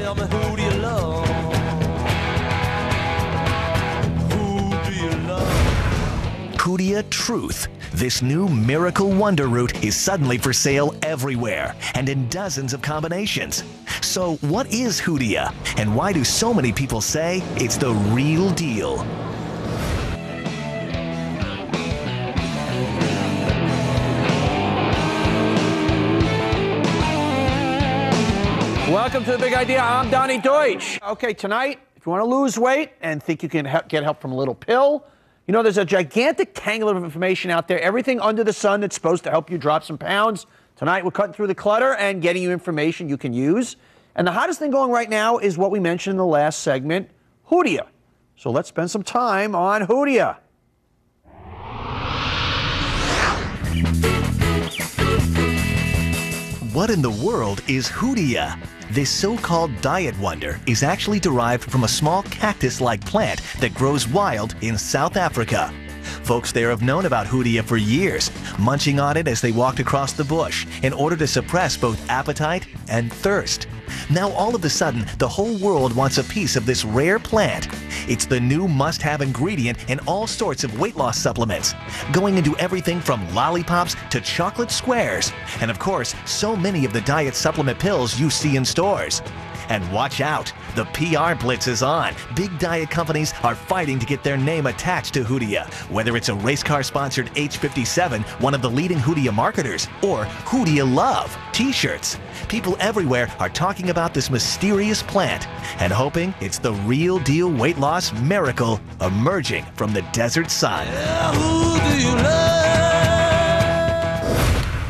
tell me who do you love? Who do you love? Hoodia Truth. This new miracle wonder root is suddenly for sale everywhere and in dozens of combinations. So what is Hoodia, and why do so many people say it's the real deal? Welcome to The Big Idea. I'm Donnie Deutsch. Okay, tonight, if you want to lose weight and think you can get help from a little pill, you know, there's a gigantic tangle of information out there, everything under the sun that's supposed to help you drop some pounds. Tonight, we're cutting through the clutter and getting you information you can use. And the hottest thing going right now is what we mentioned in the last segment, Hoodia. So let's spend some time on Hoodia. What in the world is Hoodia? This so-called diet wonder is actually derived from a small cactus-like plant that grows wild in South Africa. Folks there have known about Hoodia for years, munching on it as they walked across the bush in order to suppress both appetite and thirst. Now all of a sudden, the whole world wants a piece of this rare plant. It's the new must-have ingredient in all sorts of weight loss supplements, going into everything from lollipops to chocolate squares, and of course, so many of the diet supplement pills you see in stores. And watch out, the PR blitz is on. Big diet companies are fighting to get their name attached to Hoodia, whether it's a race car-sponsored H57, one of the leading Hoodia marketers, or Hoodia Love t-shirts. People everywhere are talking about this mysterious plant and hoping it's the real deal weight loss miracle emerging from the desert sun. Yeah, who do you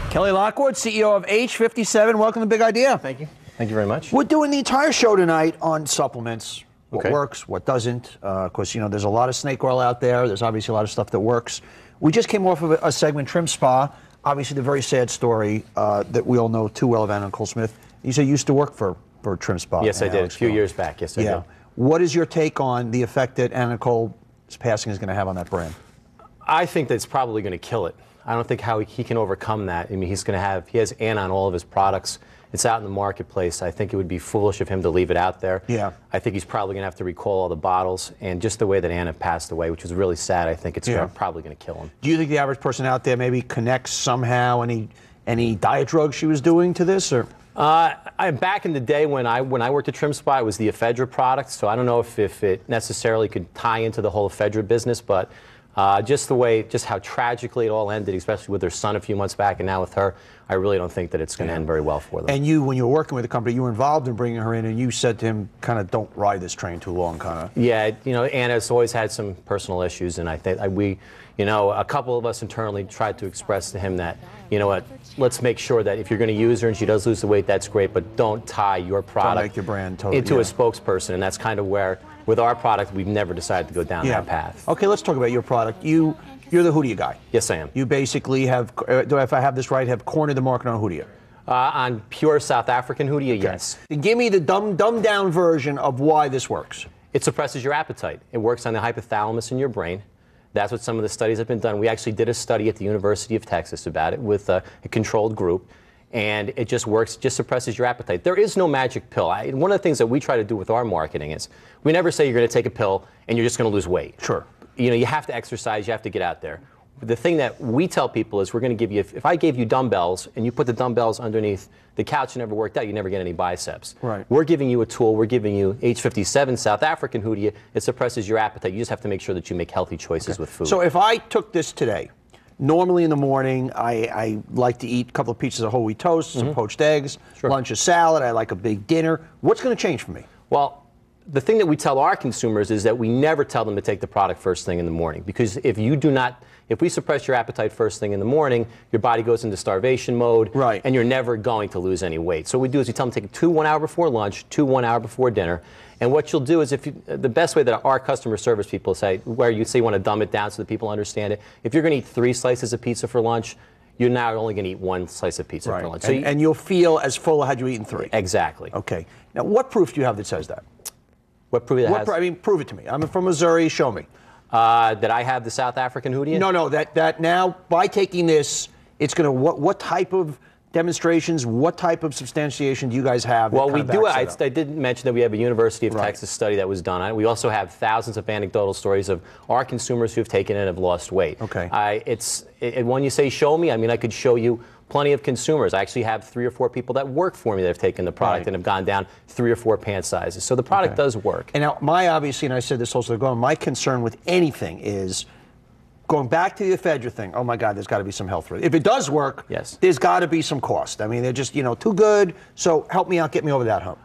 love? Kelly Lockwood, CEO of H57. Welcome to Big Idea. Thank you. Thank you very much. We're doing the entire show tonight on supplements, what Okay. works, what doesn't. Of course, you know, there's a lot of snake oil out there. There's obviously a lot of stuff that works. We just came off of a segment, Trim Spa. Obviously, the very sad story that we all know too well of Anna Nicole Smith. You said you used to work for Trim Spa. Yes, I did. Alex A few Cohen. years back. Yes, I did. What is your take on the effect that Anna Nicole's passing is going to have on that brand? I think that's probably going to kill it. I don't think how he can overcome that. I mean, he has Anna on all of his products. It's out in the marketplace. I think it would be foolish of him to leave it out there. Yeah. I think he's probably going to have to recall all the bottles. And just the way that Anna passed away, which was really sad, I think it's probably going to kill him. Do you think the average person out there maybe connects somehow any diet drugs she was doing to this? Or Back in the day when I worked at Trim Spa, it was the ephedra product. So I don't know if it necessarily could tie into the whole ephedra business, but just how tragically it all ended, especially with their son a few months back and now with her, I really don't think that it's going to end very well for them. And you, when you were working with the company, you were involved in bringing her in, and you said to him, kind of, don't ride this train too long, kind of. Yeah, you know, Anna's always had some personal issues, and I think a couple of us internally tried to express to him that, you know what, let's make sure that if you're going to use her and she does lose the weight, that's great, but don't tie your product make your brand totally, into a spokesperson, and that's kind of where, with our product, we've never decided to go down that path. Okay, let's talk about your product. You're the Hoodia guy. Yes, I am. You basically have, if I have this right, have cornered the market on Hoodia. On pure South African Hoodia, yes. Give me the dumbed down version of why this works. It suppresses your appetite. It works on the hypothalamus in your brain. That's what some of the studies have been done. We actually did a study at the University of Texas about it with a controlled group, and it just works, just suppresses your appetite. There is no magic pill. One of the things that we try to do with our marketing is we never say you're going to take a pill and you're just going to lose weight. Sure. You know, you have to exercise, you have to get out there. The thing that we tell people is we're going to give you, if I gave you dumbbells and you put the dumbbells underneath the couch and never worked out, you never get any biceps. Right. We're giving you a tool, we're giving you H57 South African Hoodia. It suppresses your appetite. You just have to make sure that you make healthy choices with food. So if I took this today, normally in the morning, I like to eat a couple of pieces of whole wheat toast, some poached eggs, lunch a salad, I like a big dinner. What's going to change for me? Well, the thing that we tell our consumers is that we never tell them to take the product first thing in the morning, because if we suppress your appetite first thing in the morning, your body goes into starvation mode, and you're never going to lose any weight. So what we do is we tell them to take 2 1 hour before lunch, 2 1 hour before dinner, and what you'll do is the best way that our customer service people say, where you say you want to dumb it down so that people understand it, if you're going to eat 3 slices of pizza for lunch, you're now only going to eat 1 slice of pizza for lunch. So and you'll feel as full had you eaten 3. Exactly. Okay. Now, what proof do you have that says that? What proof it has? I mean, prove it to me. I'm from Missouri. Show me. That I have the South African Hoodia? No. That now by taking this, it's going to what type of demonstrations? What type of substantiation do you guys have? Well, we do. I did mention that we have a University of Texas study that was done on it. We also have thousands of anecdotal stories of our consumers who have taken it and have lost weight. Okay. When you say show me, I mean, I could show you plenty of consumers. I actually have 3 or 4 people that work for me that have taken the product and have gone down 3 or 4 pant sizes. So the product does work. And now, obviously, and I said this also, my concern with anything is going back to the ephedra thing. Oh my God, there's got to be some health risk. If it does work, there's got to be some cost. I mean, they're just, too good. So help me out, get me over that hump.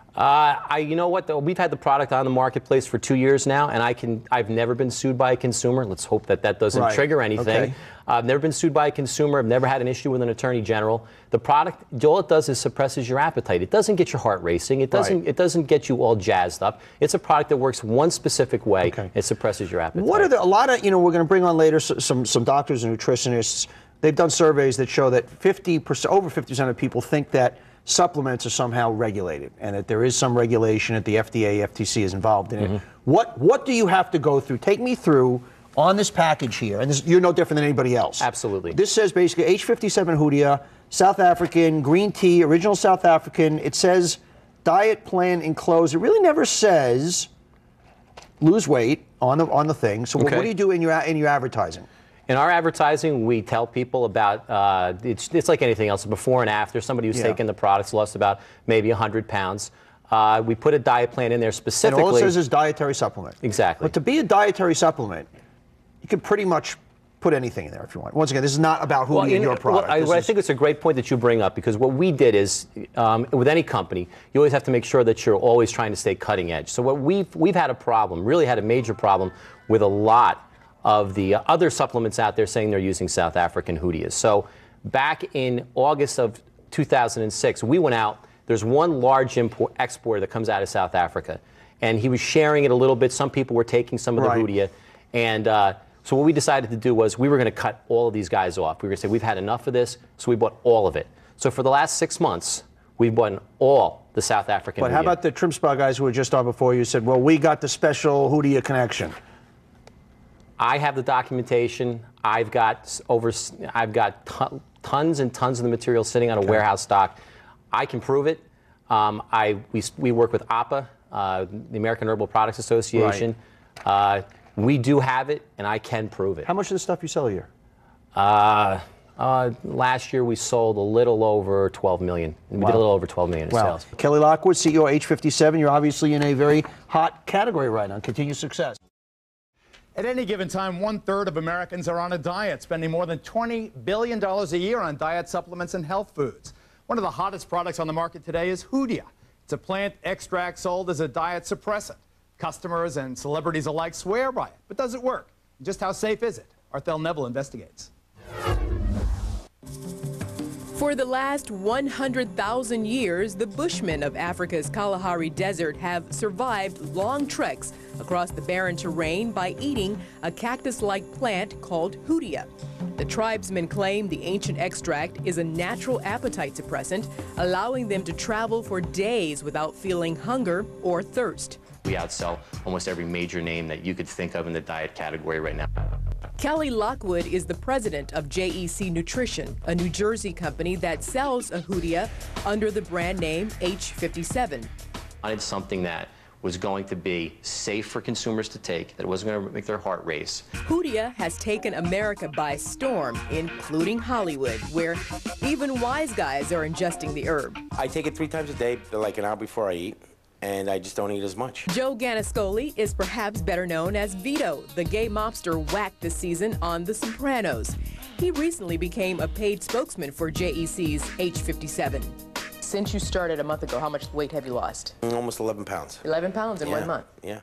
You know what, though? We've had the product on the marketplace for 2 years now, and I've never been sued by a consumer. Let's hope that doesn't trigger anything. Okay. I've never been sued by a consumer. I've never had an issue with an attorney general. The product, all it does is suppresses your appetite. It doesn't get your heart racing. It doesn't get you all jazzed up. It's a product that works one specific way. It suppresses your appetite. What are a lot of, we're going to bring on later some doctors and nutritionists. They've done surveys that show that over 50% of people think that supplements are somehow regulated, and that there is some regulation, that the FDA, FTC is involved in it. What do you have to go through? Take me through on this package here, and you're no different than anybody else. Absolutely. This says basically H57 Hoodia, South African, green tea, original South African. It says diet plan enclosed. It really never says lose weight on the thing. So what do you do in your advertising? In our advertising, we tell people about, it's like anything else, before and after. Somebody who's taken the products lost about maybe 100 pounds. We put a diet plan in there specifically. And all it says is dietary supplement. Exactly. But to be a dietary supplement, you can pretty much put anything in there if you want. Once again, this is not about Hoodia and your product. I think it's a great point that you bring up, because what we did is, with any company, you always have to make sure that you're always trying to stay cutting edge. So what we've had a problem, really had a major problem with a lot of the other supplements out there saying they're using South African Hoodias. So back in August of 2006, we went out. There's one large exporter that comes out of South Africa, and he was sharing it a little bit. Some people were taking some of the Hoodia, and so what we decided to do was we were going to cut all of these guys off. We were going to say, we've had enough of this, so we bought all of it. So for the last 6 months, we've bought all the South African Hoodia. But how about the Trim Spa guys who were just on before you said, well, we got the special Hoodia connection? I have the documentation. I've got tons and tons of the material sitting on a warehouse stock. I can prove it. We work with APA, the American Herbal Products Association. We do have it, and I can prove it. How much of the stuff you sell a year? Last year we sold a little over 12 million. We did a little over 12 million in sales. Kelly Lockwood, CEO H57. You're obviously in a very hot category right now. Continued success. At any given time, 1/3 of Americans are on a diet, spending more than $20 billion a year on diet supplements and health foods. One of the hottest products on the market today is Hoodia. It's a plant extract sold as a diet suppressant. Customers and celebrities alike swear by it. But does it work? Just how safe is it? Arthel Neville investigates. For the last 100,000 years, the Bushmen of Africa's Kalahari Desert have survived long treks across the barren terrain by eating a cactus-like plant called Hoodia. The tribesmen claim the ancient extract is a natural appetite suppressant, allowing them to travel for days without feeling hunger or thirst. We outsell almost every major name that you could think of in the diet category right now. Kelly Lockwood is the president of JEC Nutrition, a New Jersey company that sells a Hoodia under the brand name H57. I wanted something that was going to be safe for consumers to take, that wasn't going to make their heart race. Hoodia has taken America by storm, including Hollywood, where even wise guys are ingesting the herb. I take it 3 times a day, like an hour before I eat, and I just don't eat as much. Joe Ganascoli is perhaps better known as Vito, the gay mobster whacked this season on The Sopranos. He recently became a paid spokesman for JEC's H57. Since you started a month ago, how much weight have you lost? Almost 11 pounds. 11 pounds in 1 month? Yeah.